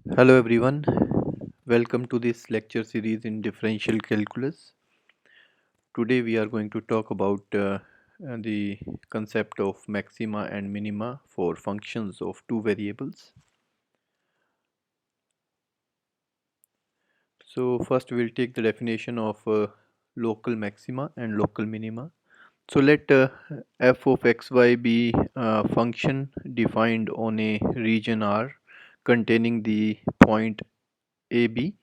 Hello everyone, welcome to this lecture series in Differential Calculus. Today we are going to talk about the concept of maxima and minima for functions of two variables. So first we will take the definition of local maxima and local minima. So let f of xy be a function defined on a region R containing the point AB.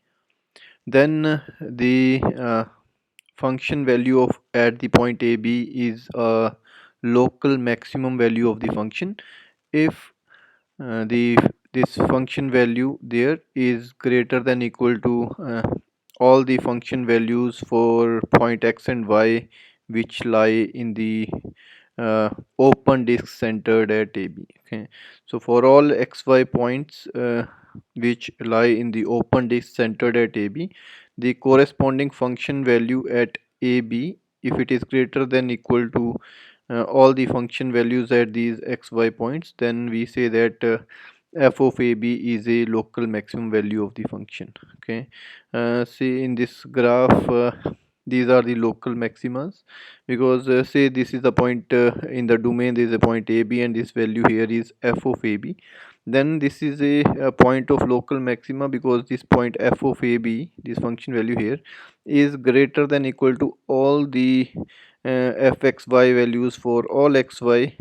Then the function value of at the point AB is a local maximum value of the function if the this function value there is greater than equal to all the function values for point x and y which lie in the open disk centered at AB. Okay, so for all xy points which lie in the open disk centered at AB, the corresponding function value at AB, if it is greater than equal to all the function values at these xy points, then we say that f of AB is a local maximum value of the function. Okay, see in this graph these are the local maximas, because say this is the point in the domain, there is a point AB and this value here is f of AB. Then this is a point of local maxima because this point f of AB, this function value here, is greater than equal to all the fxy values for all xy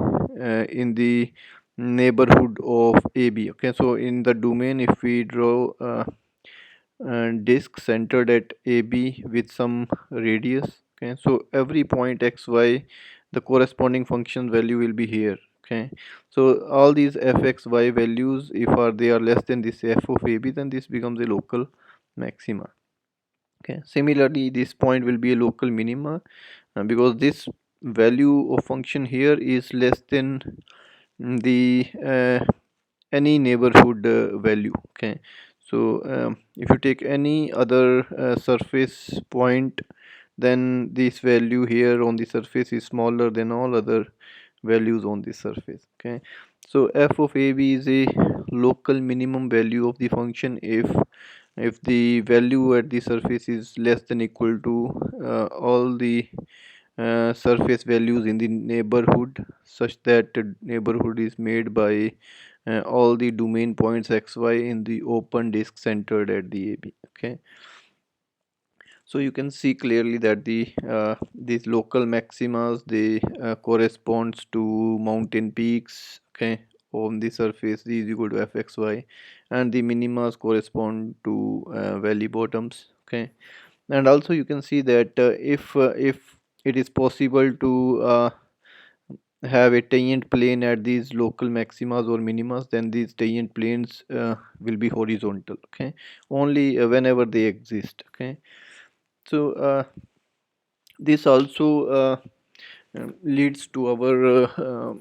in the neighborhood of AB. Okay, so in the domain, if we draw disk centered at AB with some radius, okay, so every point xy, the corresponding function value will be here. Okay, so all these fxy values, if they are less than this f of AB, then this becomes a local maxima. Okay, similarly this point will be a local minima because this value of function here is less than the any neighborhood value. Okay, so if you take any other surface point, then this value here on the surface is smaller than all other values on this surface. Okay, so f of AB is a local minimum value of the function if the value at the surface is less than equal to all the surface values in the neighborhood, such that neighborhood is made by all the domain points xy in the open disk centered at the AB. Okay, so you can see clearly that these local maximas, they corresponds to mountain peaks. Okay, on the surface d is equal to fxy, and the minimas correspond to valley bottoms. Okay, and also you can see that if it is possible to have a tangent plane at these local maximas or minimas, then these tangent planes will be horizontal. Okay, only whenever they exist. Okay, so this also leads to our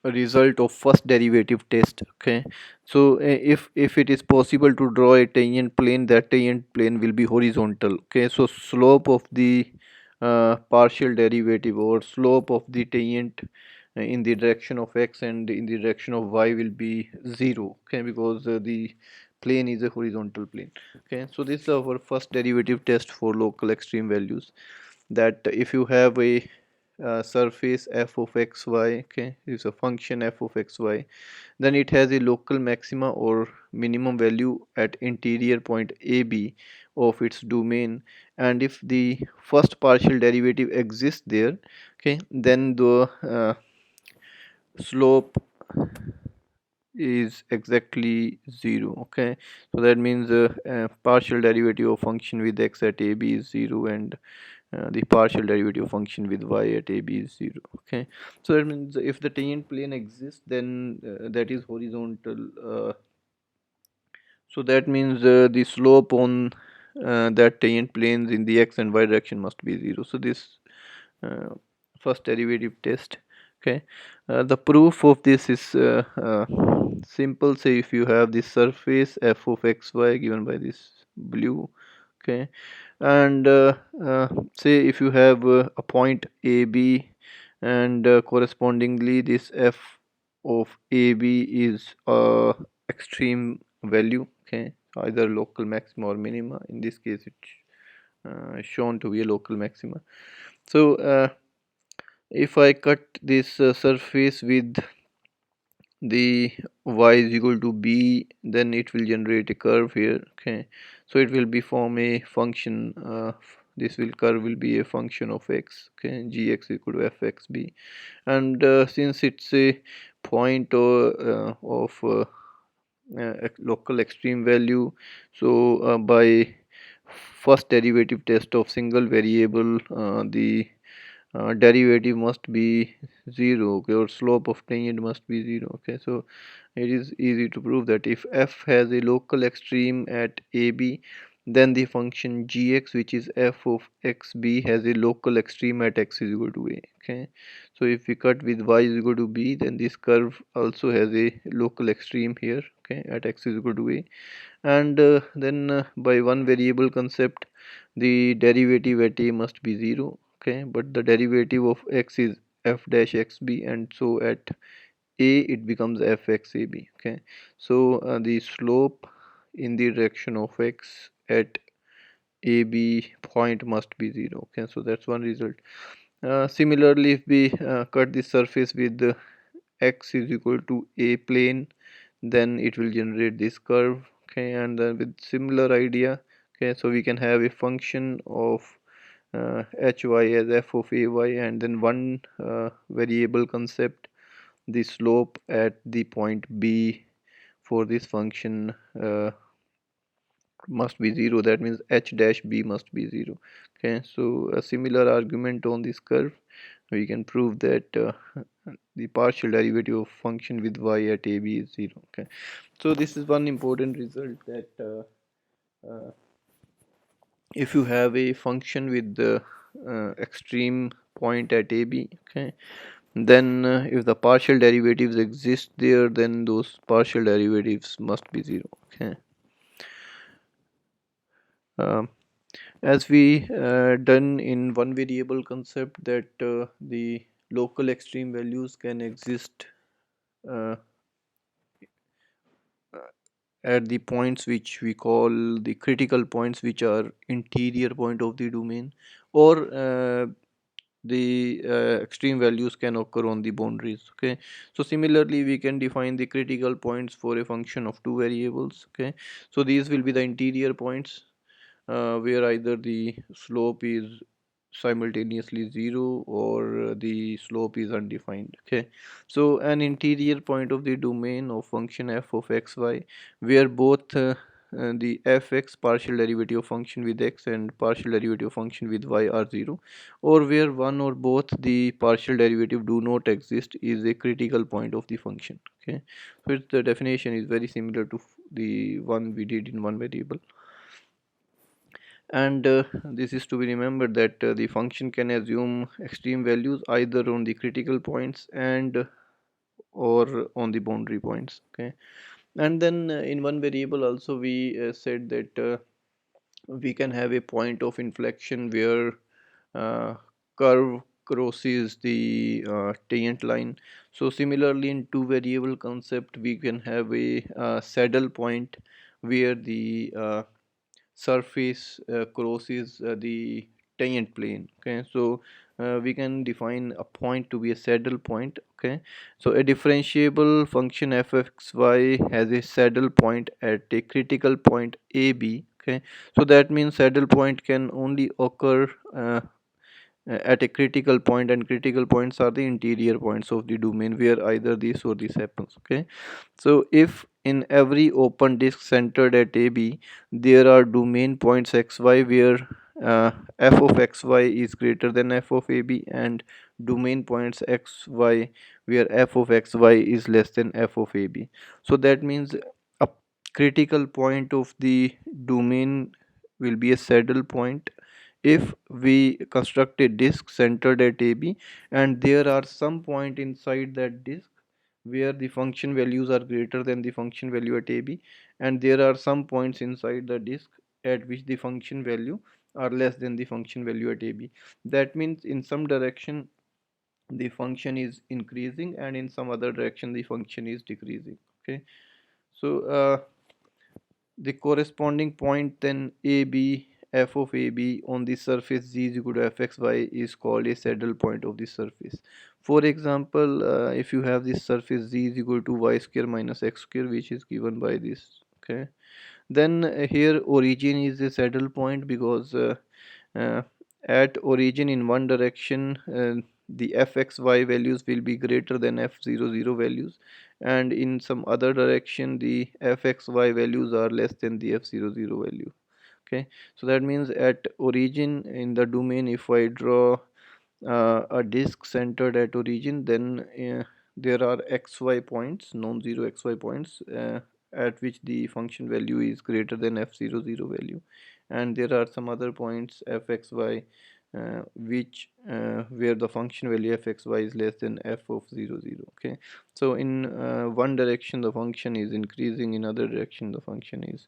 result of first derivative test. Okay, so if it is possible to draw a tangent plane, that tangent plane will be horizontal. Okay, so slope of the partial derivative or slope of the tangent in the direction of x and in the direction of y will be 0. Okay, because the plane is a horizontal plane. Okay, so this is our first derivative test for local extreme values, that if you have a surface f of xy, okay, is a function f of xy, then it has a local maxima or minimum value at interior point AB of its domain, and if the first partial derivative exists there, okay, then the slope is exactly 0. Okay, so that means partial derivative of function with x at AB is 0, and the partial derivative function with y at AB is 0. Okay, so that means if the tangent plane exists, then that is horizontal. So that means the slope on that tangent planes in the x and y direction must be 0. So this uh, first derivative test. Okay, the proof of this is simple. Say if you have this surface f of xy given by this blue. Okay, and say if you have a point AB, and correspondingly this f of AB is extreme value. okay, either local maxima or minima. In this case it's shown to be a local maxima. So if I cut this surface with the y is equal to b, then it will generate a curve here, okay. So it will be form a function, this will curve will be a function of x, okay, gx equal to fxb. And since it's a point of local extreme value, so by first derivative test of single variable, the derivative must be 0, okay, or slope of tangent must be 0, okay. So it is easy to prove that if f has a local extreme at ab, then the function gx, which is f of xb, has a local extreme at x is equal to a, okay. So if we cut with y is equal to b, then this curve also has a local extreme here, okay, at x is equal to a. And then by one variable concept, the derivative at a must be 0, okay, but the derivative of x is f dash xb, and so at a it becomes fxab, okay. So the slope in the direction of x at ab point must be 0, okay. So that's one result. Similarly, if we cut the surface with x is equal to a plane, then it will generate this curve, okay. And then with similar idea, okay, so we can have a function of hy as f of ay, and then one variable concept, the slope at the point b for this function must be 0, that means h dash b must be 0, okay. So a similar argument on this curve, we can prove that the partial derivative of function with y at ab is 0, okay. So this is one important result, that if you have a function with the extreme point at ab, okay, then if the partial derivatives exist there, then those partial derivatives must be 0, okay. um, as we done in one variable concept, that the local extreme values can exist uh, at the points which we call the critical points, which are interior point of the domain, or the extreme values can occur on the boundaries, okay. So similarly, we can define the critical points for a function of two variables, okay. So these will be the interior points where either the slope is simultaneously 0, or the slope is undefined, okay. So an interior point of the domain of function f of xy, where both the fx partial derivative of function with x and partial derivative of function with y are 0, or where one or both the partial derivative do not exist, is a critical point of the function, okay. So the definition is very similar to the one we did in one variable. And this is to be remembered, that the function can assume extreme values either on the critical points and or on the boundary points, okay. And then in one variable also, we said that we can have a point of inflection where uh, curve crosses the tangent line. So similarly, in two variable concept, we can have a saddle point where the surface crosses the tangent plane, okay. So we can define a point to be a saddle point, okay. So a differentiable function fxy has a saddle point at a critical point ab, okay. So that means saddle point can only occur at a critical point, and critical points are the interior points of the domain where either this or this happens, okay. So if in every open disk centered at AB there are domain points xy where f of xy is greater than f of AB, and domain points xy where f of xy is less than f of AB, so that means a critical point of the domain will be a saddle point if we construct a disk centered at AB, and there are some point inside that disk where the function values are greater than the function value at AB, and there are some points inside the disk at which the function value are less than the function value at AB. That means in some direction the function is increasing, and in some other direction the function is decreasing, okay. So the corresponding point then AB, f of AB on the surface z is equal to fxy is called a saddle point of the surface. For example, if you have this surface z is equal to y square minus x square, which is given by this, okay, then here origin is a saddle point, because uh, at origin in one direction the fxy values will be greater than f00 values, and in some other direction the fxy values are less than the f00 value. Okay, so that means at origin in the domain, if I draw a disk centered at origin, then there are xy points, non-zero xy points, at which the function value is greater than f00 value, and there are some other points fxy which where the function value fxy is less than f of 00. Okay, so in one direction the function is increasing, in other direction the function is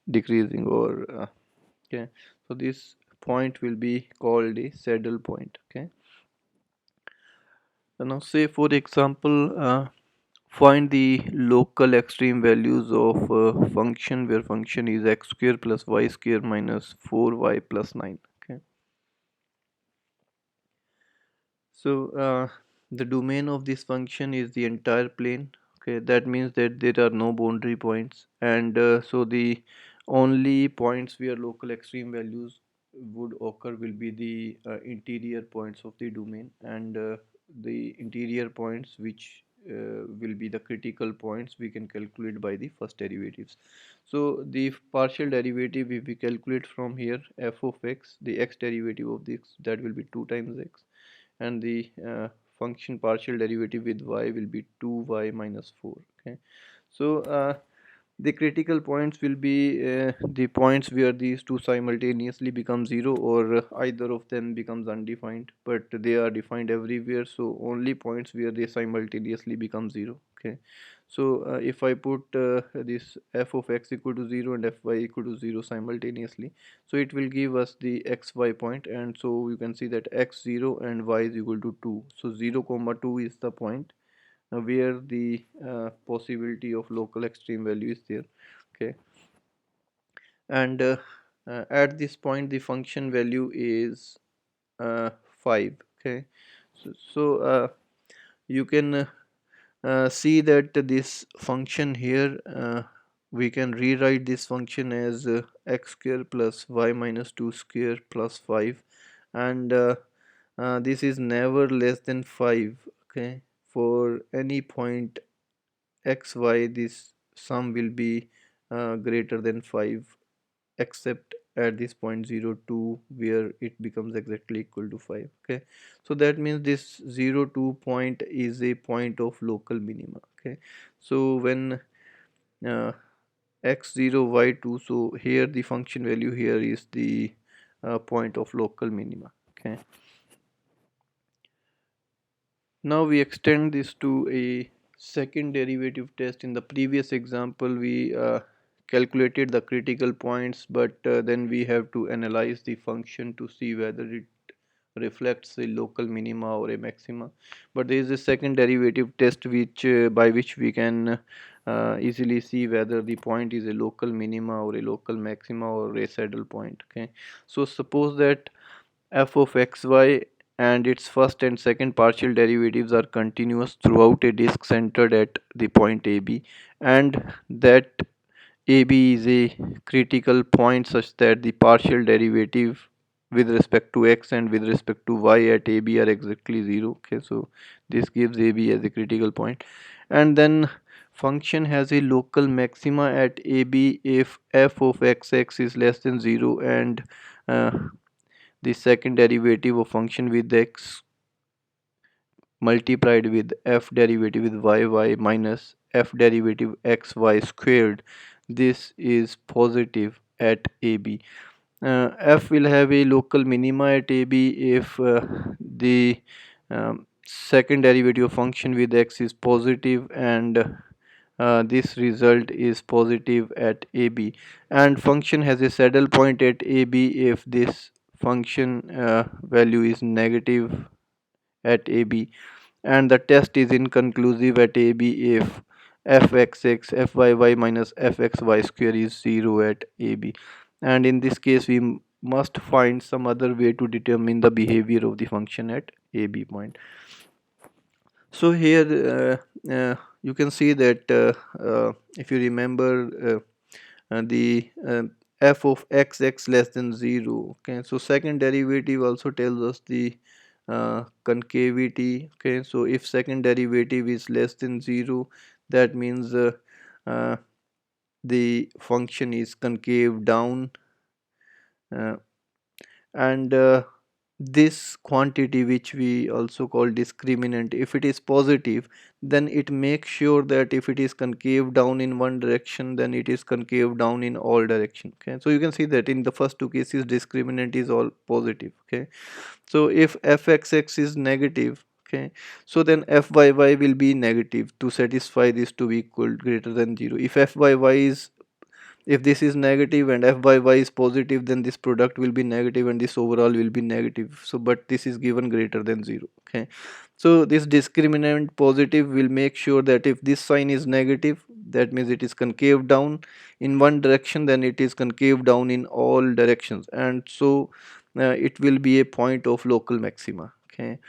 decreasing, or okay, so this point will be called a saddle point. Okay, so now say for example, find the local extreme values of function where function is x square plus y square minus 4y plus 9. Okay, so the domain of this function is the entire plane. Okay, that means that there are no boundary points, and so the only points where local extreme values would occur will be the interior points of the domain, and the interior points which will be the critical points we can calculate by the first derivatives. So the partial derivative, if we calculate from here, f of x, the x derivative of this, that will be 2 times x, and the function partial derivative with y will be 2y minus 4. Okay, so the critical points will be the points where these two simultaneously become 0, or either of them becomes undefined, but they are defined everywhere, so only points where they simultaneously become 0. Okay, so if I put this f of x equal to 0 and fy equal to 0 simultaneously, so it will give us the xy point, and so you can see that x0 and y is equal to 2, so 0 comma 2 is the point where the possibility of local extreme value is there. Okay, and at this point the function value is 5. Okay, so you can see that this function here, we can rewrite this function as x square plus y minus 2 square plus 5, and this is never less than 5. Okay, for any point xy, this sum will be greater than 5, except at this point 0 2, where it becomes exactly equal to 5. Okay, so that means this 0 2 point is a point of local minima. Okay, so when uh, x0 y2, so here the function value here is the point of local minima. Okay, now we extend this to a second derivative test. In the previous example, we calculated the critical points, but then we have to analyze the function to see whether it reflects a local minima or a maxima. But there is a second derivative test which by which we can easily see whether the point is a local minima or a local maxima or a saddle point. Okay, so suppose that f of xy and its first and second partial derivatives are continuous throughout a disk centered at the point AB, and that AB is a critical point such that the partial derivative with respect to x and with respect to y at AB are exactly 0. Okay, so this gives AB as a critical point, and then function has a local maxima at AB if f of xx is less than 0, and uh, the second derivative of function with x multiplied with f derivative with y minus f derivative xy squared, this is positive at AB. F will have a local minima at AB if the second derivative of function with x is positive, and this result is positive at AB, and function has a saddle point at AB if this function value is negative at AB, and the test is inconclusive at AB if fxx fyy minus fxy square is 0 at ab, and in this case we must find some other way to determine the behavior of the function at ab point. So here you can see that if you remember the f of x less than 0, okay, so second derivative also tells us the concavity, okay. So if second derivative is less than 0, that means uh, the function is concave down, uh, and this quantity, which we also call discriminant, if it is positive, then it makes sure that if it is concave down in one direction, then it is concave down in all direction, okay. So you can see that in the first two cases discriminant is all positive, okay. So if fxx is negative, okay, so then fyy will be negative to satisfy this to be equal greater than 0. If fyy is, if this is negative and fyy is positive, then this product will be negative and this overall will be negative. So but this is given greater than 0, okay. So this discriminant positive will make sure that if this sign is negative, that means it is concave down in one direction, then it is concave down in all directions, and so it will be a point of local maxima, okay.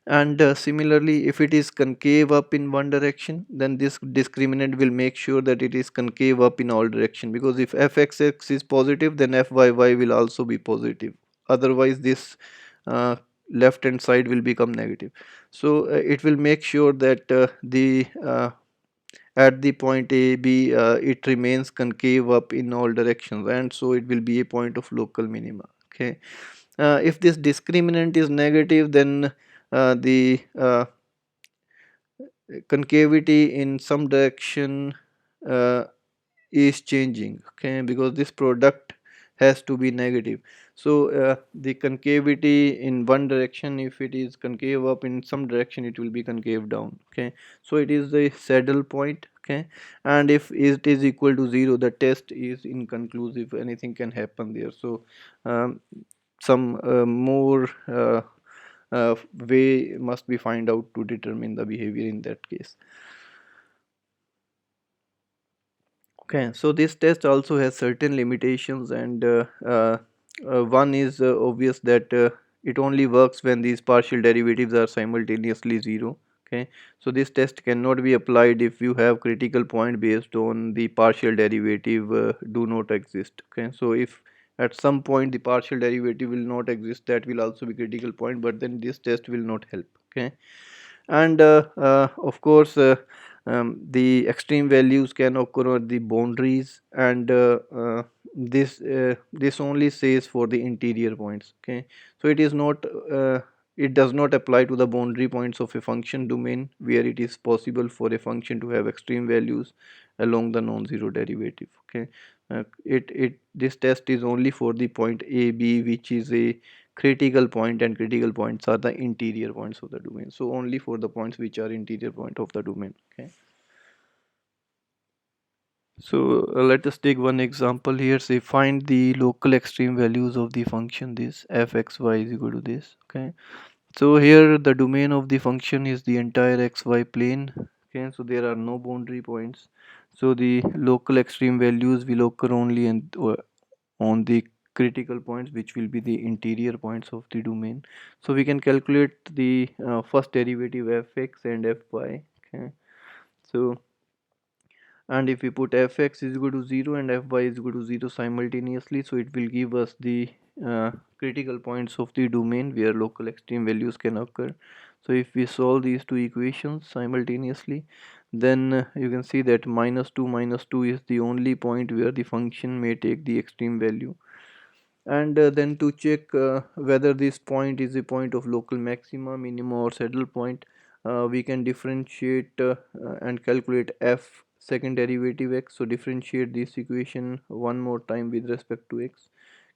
And similarly, if it is concave up in one direction, then this discriminant will make sure that it is concave up in all direction, because if fxx is positive, then fyy will also be positive, otherwise this uh, left hand side will become negative. So it will make sure that the at the point a b it remains concave up in all directions, and so it will be a point of local minima, okay. If this discriminant is negative, then the concavity in some direction uh, is changing, okay, because this product has to be negative. So the concavity in one direction, if it is concave up in some direction, it will be concave down, okay. So it is the saddle point, okay, and if it is equal to 0, the test is inconclusive, anything can happen there. So some more way must be find out to determine the behavior in that case. Okay, so this test also has certain limitations, and one is obvious, that it only works when these partial derivatives are simultaneously 0. Okay, so this test cannot be applied if you have critical point based on the partial derivative do not exist. Okay, so if at some point the partial derivative will not exist, that will also be critical point, but then this test will not help. Okay, and of course the extreme values can occur at the boundaries, and this only says for the interior points, okay. So it is not it does not apply to the boundary points of a function domain where it is possible for a function to have extreme values along the non-zero derivative, okay. It this test is only for the point a b, which is a critical point, and critical points are the interior points of the domain. So only for the points which are interior point of the domain, okay. So let us take one example here. Say find the local extreme values of the function this fxy is equal to this, okay. So here the domain of the function is the entire xy plane, okay. So there are no boundary points, so the local extreme values will occur only on the critical points, which will be the interior points of the domain. So we can calculate the first derivative fx and fy, okay. So and if we put fx is equal to 0 and fy is equal to 0 simultaneously, so it will give us the critical points of the domain where local extreme values can occur. So if we solve these two equations simultaneously, then you can see that -2 is the only point where the function may take the extreme value. And then to check whether this point is a point of local maxima, minima, or saddle point, we can differentiate and calculate f second derivative x. So differentiate this equation one more time with respect to x,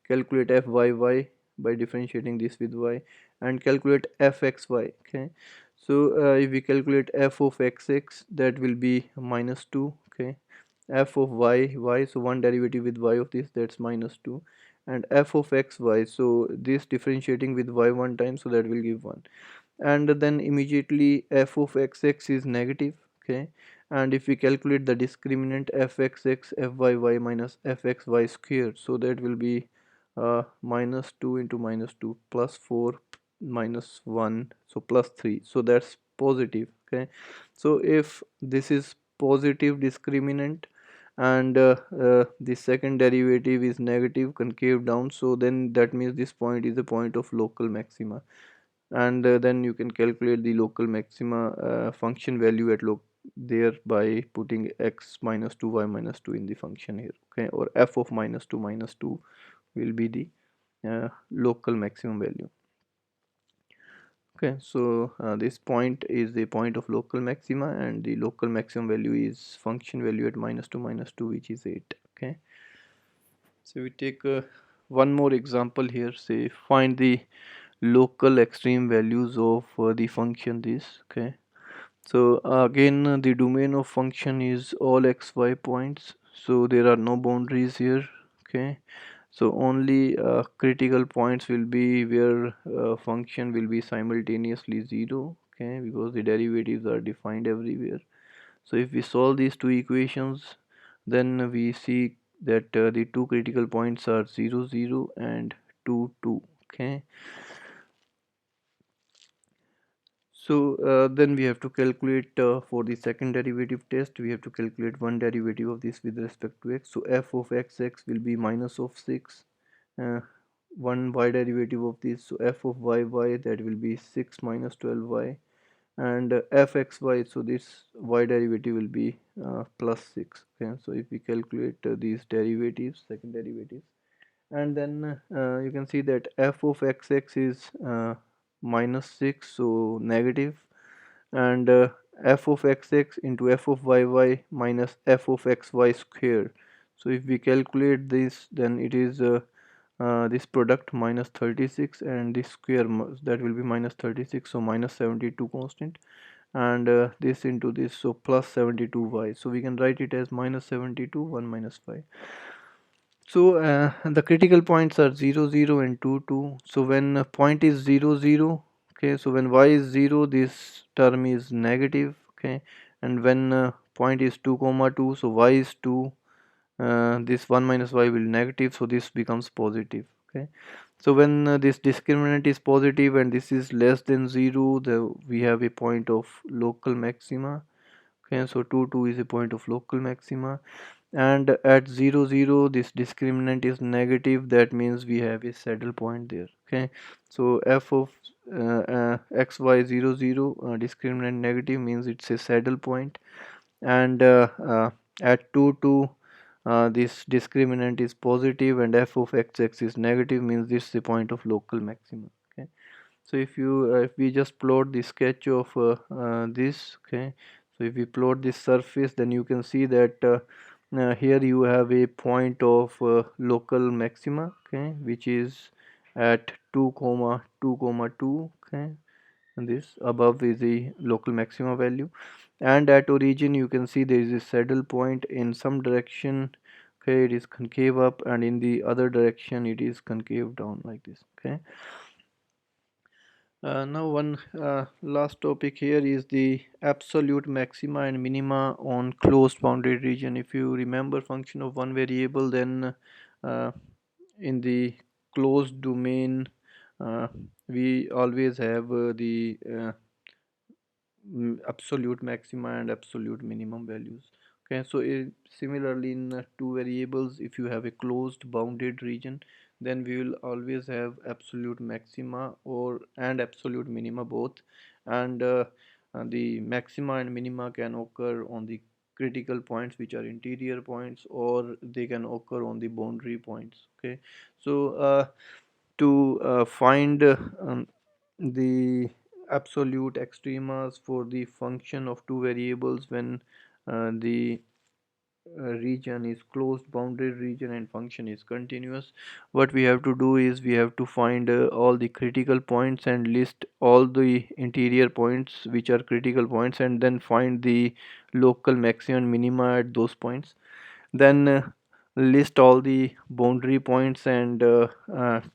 calculate fyy by differentiating this with y, and calculate fxy, okay. So if we calculate f of xx, that will be -2, okay. F of y, so one derivative with y of this, that's -2, and f of xy, so this differentiating with y one time, so that will give 1, and then immediately f of xx is negative, okay. And if we calculate the discriminant fxx fyy minus fxy square, so that will be minus 2 into minus 2 plus 4 minus 1, so plus 3, so that's positive, okay. So if this is positive discriminant and the second derivative is negative concave down, so then that means this point is a point of local maxima. And then you can calculate the local maxima function value at there by putting x minus 2 y minus 2 in the function here, okay, or f of minus 2 will be the local maximum value, okay. So this point is the point of local maxima, and the local maximum value is function value at minus 2 which is 8, okay. So we take one more example here, say find the local extreme values of the function this, okay. So again the domain of function is all xy points, so there are no boundaries here, okay. So only critical points will be where function will be simultaneously 0, okay, because the derivatives are defined everywhere. So if we solve these two equations, then we see that the two critical points are 0 0 and 2 2, okay. So then we have to calculate for the second derivative test, we have to calculate one derivative of this with respect to x. So f of x will be minus of 6, uh, one y derivative of this, so f of y that will be 6 minus 12y, and fxy, so this y derivative will be plus 6, okay. So if we calculate these derivatives, second derivatives, and then you can see that f of xx is minus 6, so negative, and f of xx into f of yy minus f of xy square. So if we calculate this, then it is this product minus 36, and this square that will be minus 36, so minus 72 constant, and this into this, so plus 72y, so we can write it as minus 72 1 minus 5. So the critical points are 0 0 and 2 2. So when a point is 0 0, okay, so when y is 0, this term is negative, okay, and when point is 2 comma 2, so y is 2, this 1 minus y will negative, so this becomes positive, okay. So when this discriminant is positive and this is less than 0, we have a point of local maxima, okay. So 2 2 is a point of local maxima, and at 0 0 this discriminant is negative, that means we have a saddle point there, okay. So f of xy 0 0 discriminant negative means it's a saddle point, and at 2 2 this discriminant is positive and f of xx is negative, means this is the point of local maxima, okay. So if we just plot the sketch of this, okay, so if we plot this surface, then you can see that here you have a point of local maxima, okay, which is at 2 comma 2 comma 2, okay, and this above is the local maxima value, and at origin you can see there is a saddle point in some direction, okay, it is concave up, and in the other direction it is concave down like this, okay. Now one last topic here is the absolute maxima and minima on closed bounded region. If you remember function of one variable, then uh, in the closed domain uh, we always have the absolute maxima and absolute minimum values, okay. So similarly in two variables, if you have a closed bounded region, then we will always have absolute maxima or and absolute minima both, and the maxima and minima can occur on the critical points which are interior points, or they can occur on the boundary points, okay. So to find the absolute extremas for the function of two variables when the region is closed bounded region and function is continuous, what we have to do is we have to find all the critical points and list all the interior points which are critical points, and then find the local maximum and minima at those points, then list all the boundary points and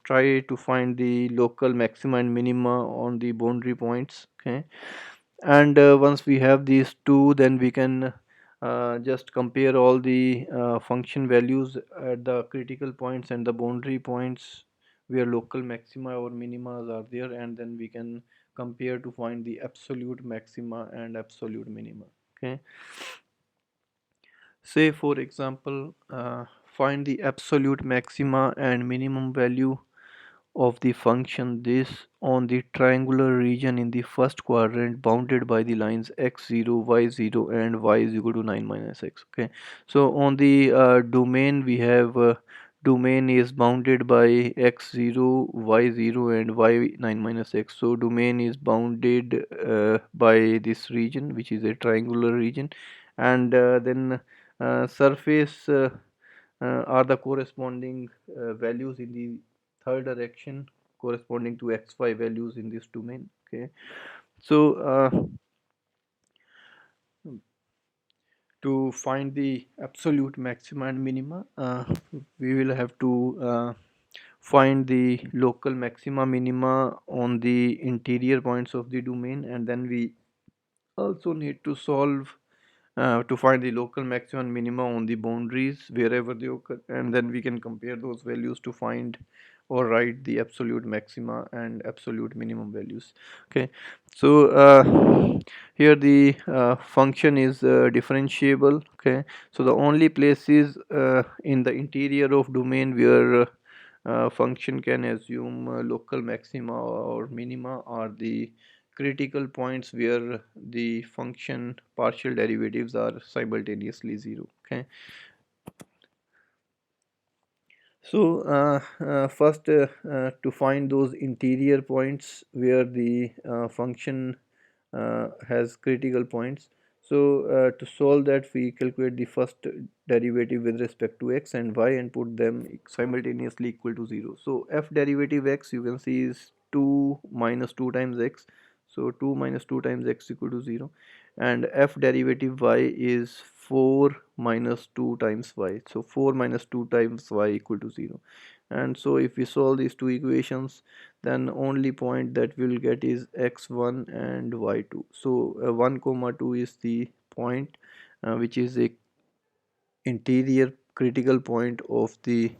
try to find the local maxima and minima on the boundary points, okay. And once we have these two, then we can just compare all the function values at the critical points and the boundary points where local maxima or minima are there, and then we can compare to find the absolute maxima and absolute minima. Okay, say for example, find the absolute maxima and minimum value of the function this on the triangular region in the first quadrant bounded by the lines x0, y0 and y is equal to 9 minus x. Okay, so on the domain we have domain is bounded by x0, y0 and y 9 minus x. So domain is bounded by this region, which is a triangular region, and then surface are the corresponding values in the third direction corresponding to xy values in this domain. Okay, so to find the absolute maxima and minima, we will have to find the local maxima minima on the interior points of the domain, and then we also need to solve to find the local maximum and minima on the boundaries wherever they occur, and then we can compare those values to find or write the absolute maxima and absolute minimum values. Okay, so here the function is differentiable. Okay, so the only places in the interior of domain where function can assume local maxima or minima are the critical points where the function partial derivatives are simultaneously zero. Okay, so first to find those interior points where the function has critical points. So to solve that, we calculate the first derivative with respect to x and y and put them simultaneously equal to 0. So f derivative x you can see is 2 minus 2 times x. So 2 minus 2 times x equal to 0, and f derivative y is 4 minus 2 times y. So 4 minus 2 times y equal to 0. And so if we solve these two equations, then only point that we will get is x1 and y2. So 1 comma 2 is the point which is a interior critical point of the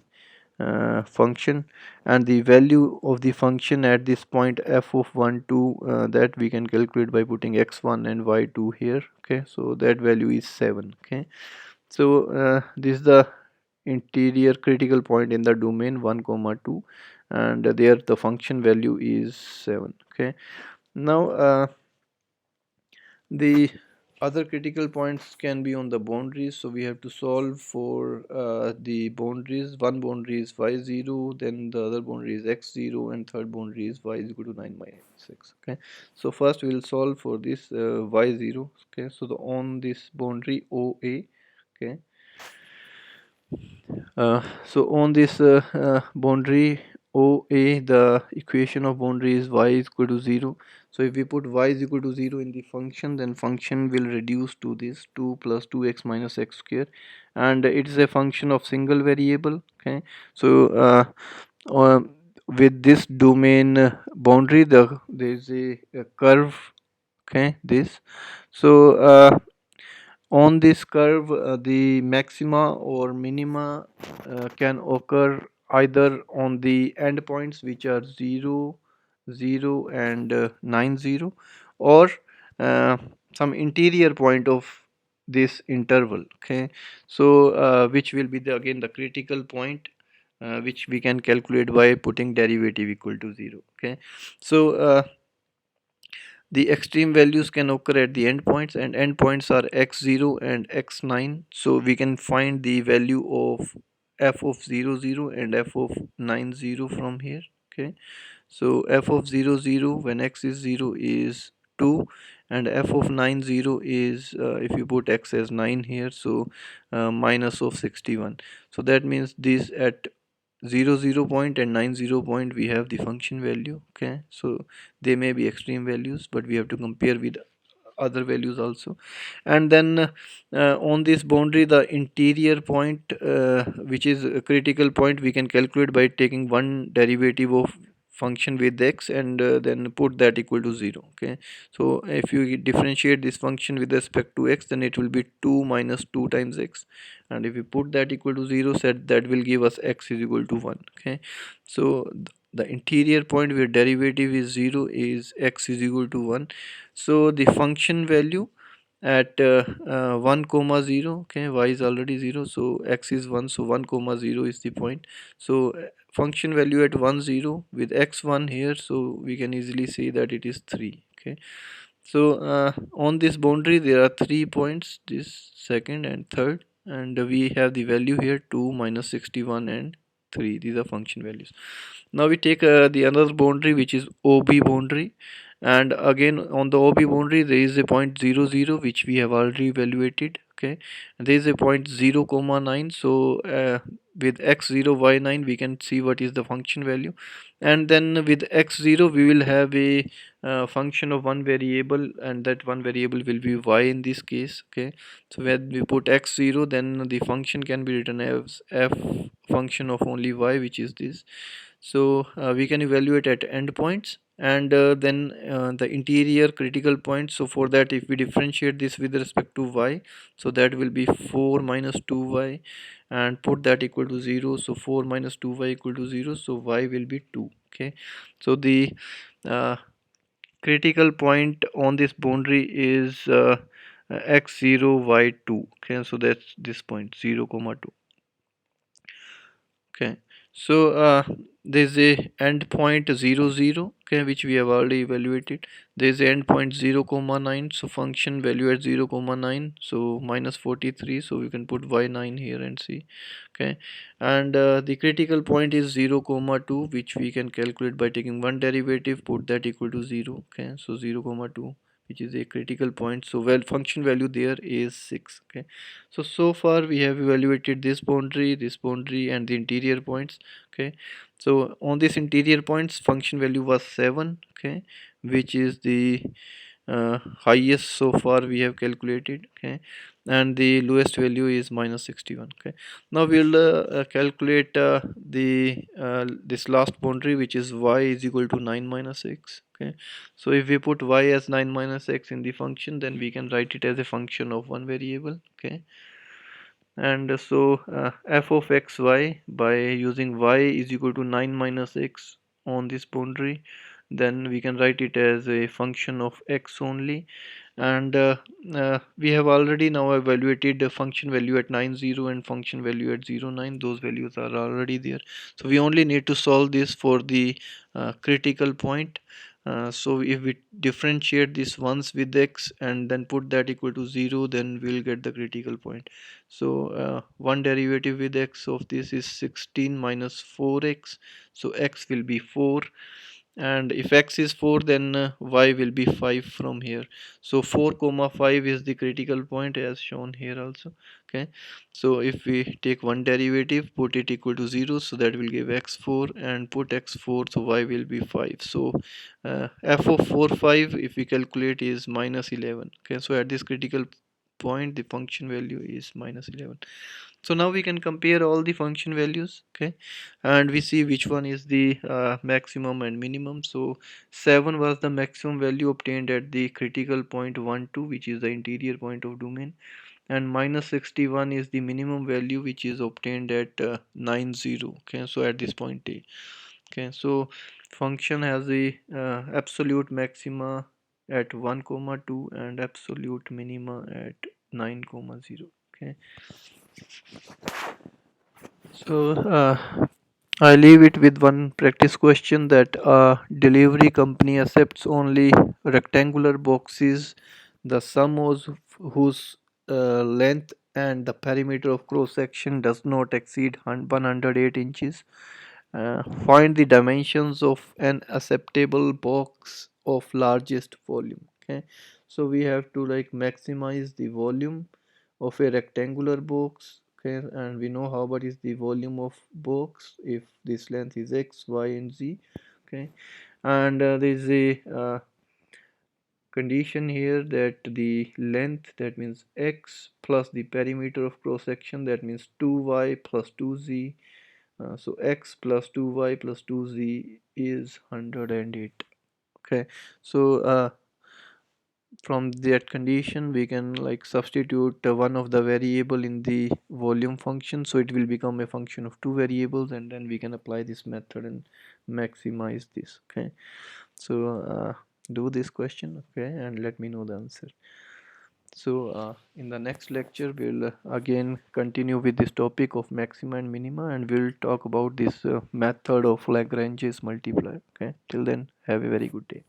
function, and the value of the function at this point f of 1 2 that we can calculate by putting x1 and y2 here. Okay, so that value is 7. Okay, so this is the interior critical point in the domain 1 comma 2, and there the function value is 7. Okay, now the other critical points can be on the boundaries, so we have to solve for the boundaries. One boundary is y0, then the other boundary is x0, and third boundary is y is equal to 9 minus 6. Okay, so first we will solve for this y0. Okay, so on this boundary OA. Okay, so on this boundary OA, the equation of boundary is y is equal to 0. So if we put y is equal to 0 in the function, then function will reduce to this 2 plus 2x minus x square, and it is a function of single variable. Okay, so uh, with this domain boundary, there is a curve. Okay, this, so on this curve the maxima or minima can occur either on the endpoints which are 0 0 and 9 0, or uh, some interior point of this interval. Okay, so which will be again the critical point which we can calculate by putting derivative equal to 0. Okay, so the extreme values can occur at the endpoints, and endpoints are x0 and x9. So we can find the value of f of 0 0 and f of 9 0 from here. Okay, so f of 0 0 when x is 0 is 2, and f of 9 0 is if you put x as 9 here, so minus of 61. So that means this at 0 0 point and 9 0 point we have the function value. Okay, so they may be extreme values, but we have to compare with other values also. And then on this boundary, the interior point which is a critical point, we can calculate by taking one derivative of function with x and then put that equal to 0. Okay, so if you differentiate this function with respect to x, then it will be 2 minus 2 times x, and if you put that equal to 0, set that will give us x is equal to 1. Okay, so the interior point where derivative is 0 is x is equal to 1. So the function value at 1 comma 0, okay, y is already 0, so x is 1, so 1 comma 0 is the point. So function value at 1 0 with x1 here, so we can easily say that it is 3. Okay, so on this boundary there are 3 points, this second and third, and we have the value here 2 minus 61 and 3. These are function values. Now we take the another boundary, which is OB boundary, and again on the OB boundary there is a point 0 0 which we have already evaluated. Okay, and there is a point 0 comma 9, so with x0 y9 we can see what is the function value, and then with x0 we will have a function of one variable, and that one variable will be y in this case. Okay, so when we put x0, then the function can be written as f function of only y, which is this. So we can evaluate at endpoints, and then the interior critical point. So for that, if we differentiate this with respect to y, so that will be 4 minus 2y, and put that equal to 0. So 4 minus 2y equal to 0, so y will be 2. Okay, so the uh, critical point on this boundary is x0 y2. Okay, so that's this point 0 comma 2. Okay, so there's a endpoint 0 0, okay, which we have already evaluated. There's a endpoint 0 comma 9, so function value at 0 comma 9, so minus 43, so we can put y9 here and see. Okay, and the critical point is 0 comma 2, which we can calculate by taking one derivative, put that equal to 0. Okay, so 0 comma 2, which is a critical point, so well function value there is 6. Okay, so far we have evaluated this boundary and the interior points. Okay, so on this interior points function value was 7. Okay, which is the highest so far we have calculated. Okay, and the lowest value is minus 61. Okay, now we'll calculate the this last boundary, which is y is equal to 9 minus x. Okay, so if we put y as 9 minus x in the function, then we can write it as a function of one variable. Okay, and so f of x y, by using y is equal to 9 minus x on this boundary, then we can write it as a function of x only. And we have already now evaluated the function value at 9 0 and function value at 0 9. Those values are already there, so we only need to solve this for the critical point. So if we differentiate this once with x and then put that equal to 0, then we'll get the critical point. So one derivative with x of this is 16 minus 4x, so x will be 4, and if x is 4, then y will be 5 from here. So 4 comma 5 is the critical point, as shown here also. Okay, so if we take one derivative, put it equal to 0, so that will give x4, and put x4, so y will be 5. So f of 4 5, if we calculate, is minus 11. Okay, so at this critical point the function value is minus 11. So now we can compare all the function values. Okay, and we see which one is the maximum and minimum. So 7 was the maximum value obtained at the critical point 1 2, which is the interior point of domain, and minus 61 is the minimum value which is obtained at 9 0. Okay, so at this point a. Okay, so function has the absolute maxima at 1 comma 2 and absolute minima at 9 comma 0. Okay, so I leave it with one practice question, that a delivery company accepts only rectangular boxes, the sum of whose length and the perimeter of cross section does not exceed 108 inches. Find the dimensions of an acceptable box of largest volume. Okay, so we have to like maximize the volume of a rectangular box. Okay, and we know how what is the volume of box if this length is x, y and z. Okay, and there is a condition here that the length, that means x, plus the perimeter of cross section, that means 2y plus 2z, So x plus 2y plus 2z is 108. Okay, so from that condition we can like substitute one of the variable in the volume function, so it will become a function of two variables, and then we can apply this method and maximize this. Okay, so do this question, okay, and let me know the answer. So in the next lecture we'll again continue with this topic of maxima and minima, and we'll talk about this method of Lagrange's multiplier. Okay, till then, have a very good day.